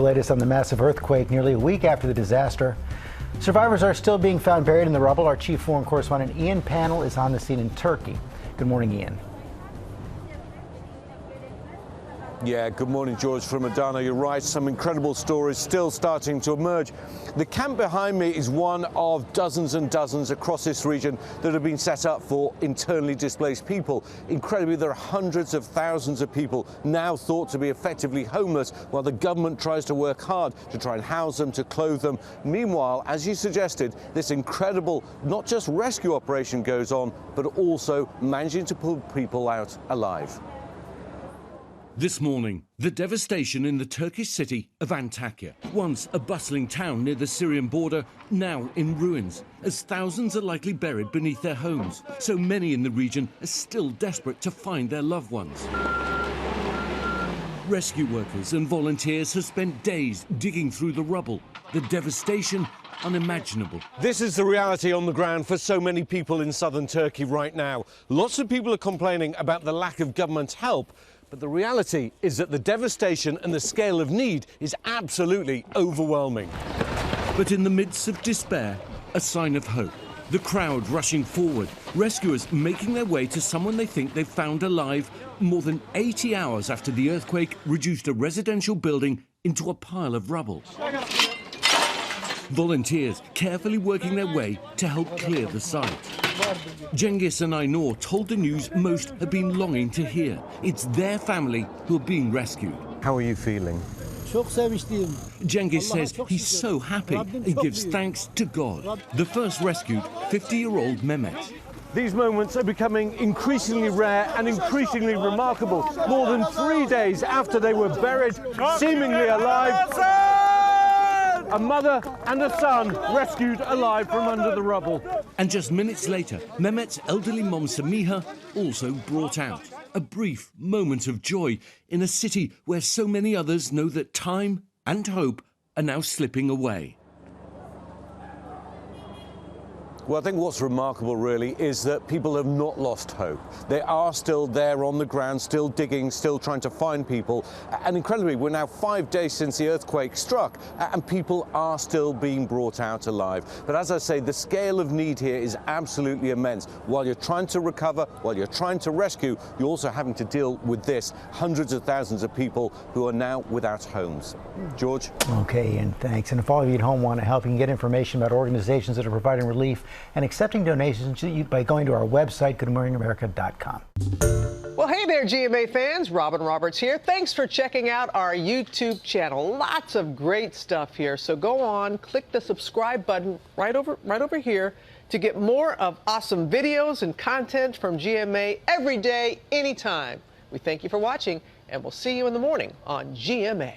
The latest on the massive earthquake nearly a week after the disaster. Survivors are still being found buried in the rubble. Our chief foreign correspondent Ian Pannell is on the scene in Turkey. Good morning, Ian. Yeah, good morning, George. From Adana, you're right. Some incredible stories still starting to emerge. The camp behind me is one of dozens and dozens across this region that have been set up for internally displaced people. Incredibly, there are hundreds of thousands of people now thought to be effectively homeless, while the government tries to work hard to try and house them, to clothe them. Meanwhile, as you suggested, this incredible, not just rescue operation goes on, but also managing to pull people out alive. This morning, the devastation in the Turkish city of Antakya, once a bustling town near the Syrian border, now in ruins, as thousands are likely buried beneath their homes. So many in the region are still desperate to find their loved ones. Rescue workers and volunteers have spent days digging through the rubble. The devastation unimaginable. This is the reality on the ground for so many people in southern Turkey right now. Lots of people are complaining about the lack of government help. But the reality is that the devastation and the scale of need is absolutely overwhelming. But in the midst of despair, a sign of hope. The crowd rushing forward, rescuers making their way to someone they think they've found alive more than 80 hours after the earthquake reduced a residential building into a pile of rubble. Volunteers carefully working their way to help clear the site. Cengiz and Aynur told the news most have been longing to hear. It's their family who are being rescued. How are you feeling? Cengiz says he's so happy and gives thanks to God. The first rescued, 50-year-old Mehmet. These moments are becoming increasingly rare and increasingly remarkable. More than 3 days after they were buried, seemingly alive, a mother and a son rescued alive from under the rubble. And just minutes later, Mehmet's elderly mom Samiha also brought out. A brief moment of joy in a city where so many others know that time and hope are now slipping away. Well, I think what's remarkable, really, is that people have not lost hope. They are still there on the ground, still digging, still trying to find people. And incredibly, we're now 5 days since the earthquake struck, and people are still being brought out alive. But as I say, the scale of need here is absolutely immense. While you're trying to recover, while you're trying to rescue, you're also having to deal with this. Hundreds of thousands of people who are now without homes. George? Okay, Ian, thanks. And if all of you at home want to help, you can get information about organizations that are providing relief and accepting donations by going to our website, goodmorningamerica.com. Well, hey there, GMA fans. Robin Roberts here. Thanks for checking out our YouTube channel. Lots of great stuff here. So go on, click the subscribe button right over here to get more of awesome videos and content from GMA every day, anytime. We thank you for watching, and we'll see you in the morning on GMA.